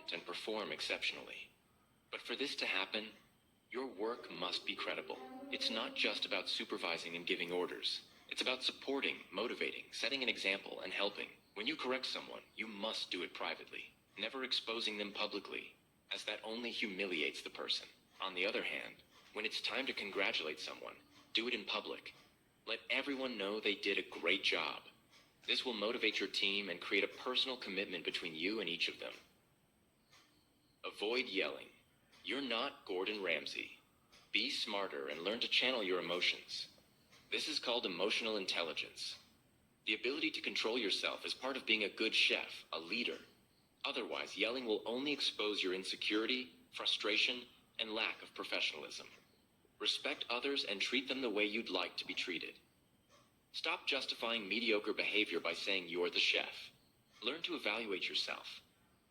environment and perform exceptionally. But for this to happen, your work must be credible. It's not just about supervising and giving orders. It's about supporting, motivating, setting an example, and helping. When you correct someone, you must do it privately, never exposing them publicly, as that only humiliates the person. On the other hand, when it's time to congratulate someone, do it in public. Let everyone know they did a great job. This will motivate your team and create a personal commitment between you and each of them. Avoid yelling. You're not Gordon Ramsay. Be smarter and learn to channel your emotions. This is called emotional intelligence. The ability to control yourself is part of being a good chef, a leader. Otherwise, yelling will only expose your insecurity, frustration, and lack of professionalism. Respect others and treat them the way you'd like to be treated. Stop justifying mediocre behavior by saying you're the chef. Learn to evaluate yourself.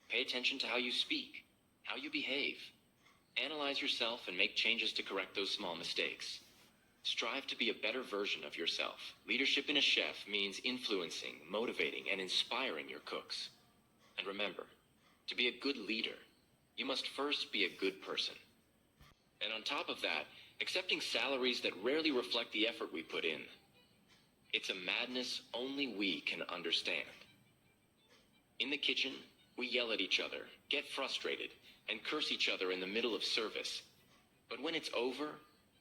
Pay attention to how you speak, how you behave. Analyze yourself and make changes to correct those small mistakes. Strive to be a better version of yourself. Leadership in a chef means influencing, motivating, and inspiring your cooks. And remember, to be a good leader, you must first be a good person. And on top of that, accepting salaries that rarely reflect the effort we put in. It's a madness only we can understand. In the kitchen, we yell at each other, get frustrated, and curse each other in the middle of service. But when it's over,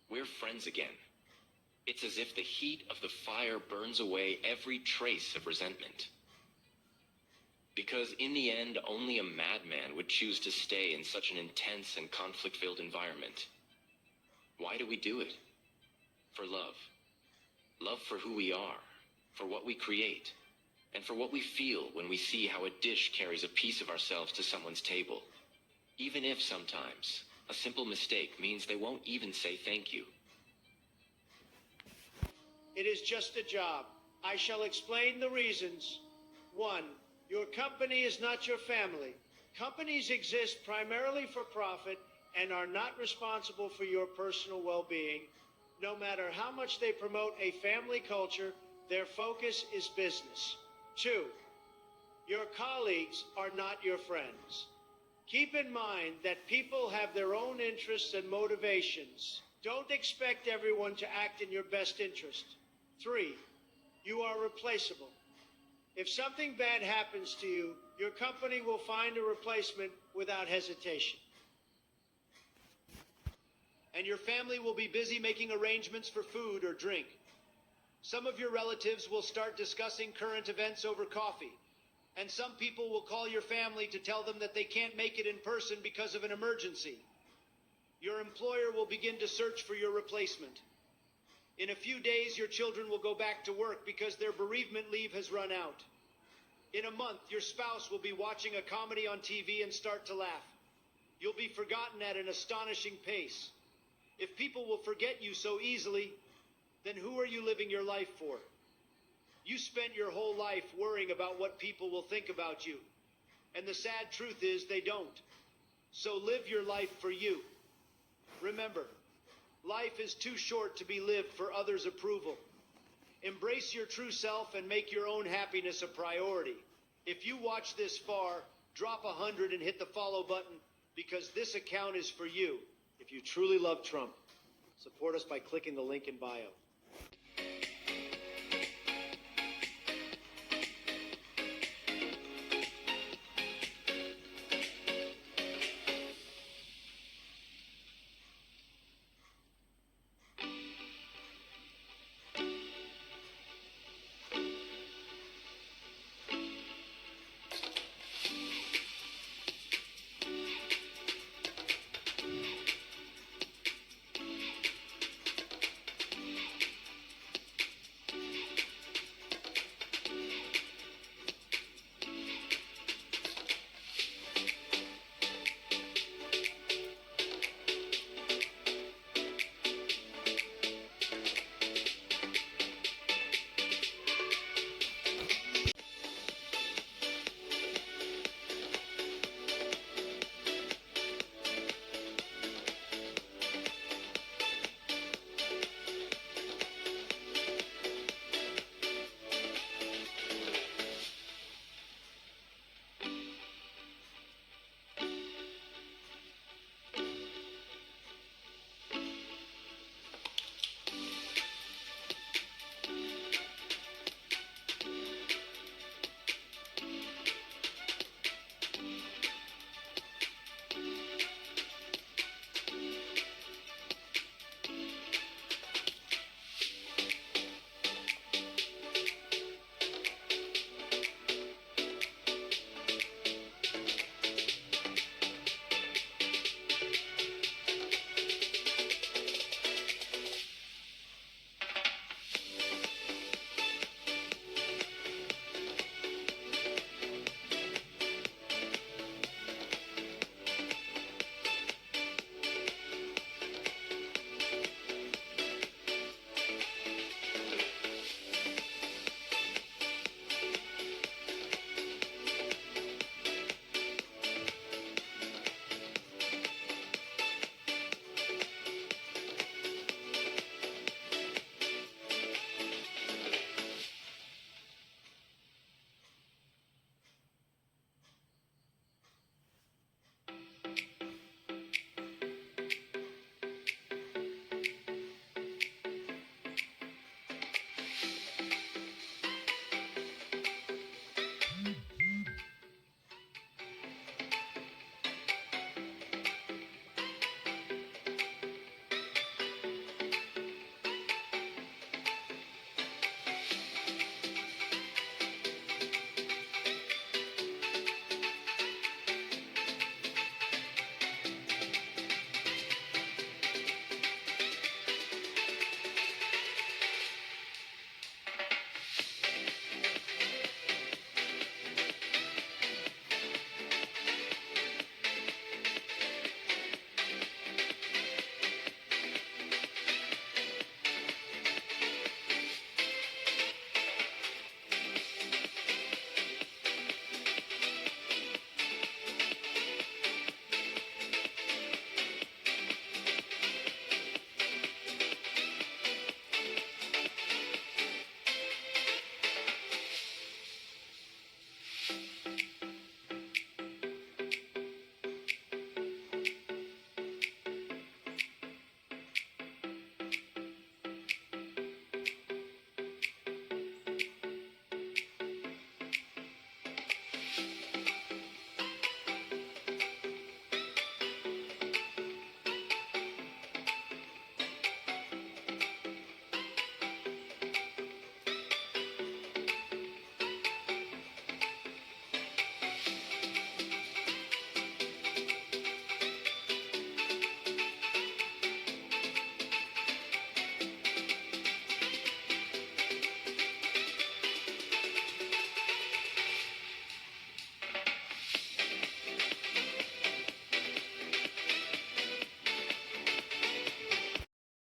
we're friends again. It's as if the heat of the fire burns away every trace of resentment. Because in the end, only a madman would choose to stay in such an intense and conflict-filled environment. Why do we do it? For love. Love for who we are, for what we create, and for what we feel when we see how a dish carries a piece of ourselves to someone's table. Even if sometimes a simple mistake means they won't even say thank you. It is just a job. I shall explain the reasons. 1. Your company is not your family. Companies exist primarily for profit and are not responsible for your personal well-being. No matter how much they promote a family culture, their focus is business. 2. Your colleagues are not your friends. Keep in mind that people have their own interests and motivations. Don't expect everyone to act in your best interest. 3. You are replaceable. If something bad happens to you, your company will find a replacement without hesitation. And your family will be busy making arrangements for food or drink. Some of your relatives will start discussing current events over coffee. And some people will call your family to tell them that they can't make it in person because of an emergency. Your employer will begin to search for your replacement. In a few days, your children will go back to work because their bereavement leave has run out. In a month, your spouse will be watching a comedy on TV and start to laugh. You'll be forgotten at an astonishing pace. If people will forget you so easily, then who are you living your life for? You spent your whole life worrying about what people will think about you. And the sad truth is they don't. So live your life for you. Remember, life is too short to be lived for others' approval. Embrace your true self and make your own happiness a priority. If you watch this far, drop 100 and hit the follow button, because this account is for you. If you truly love Trump, support us by clicking the link in bio.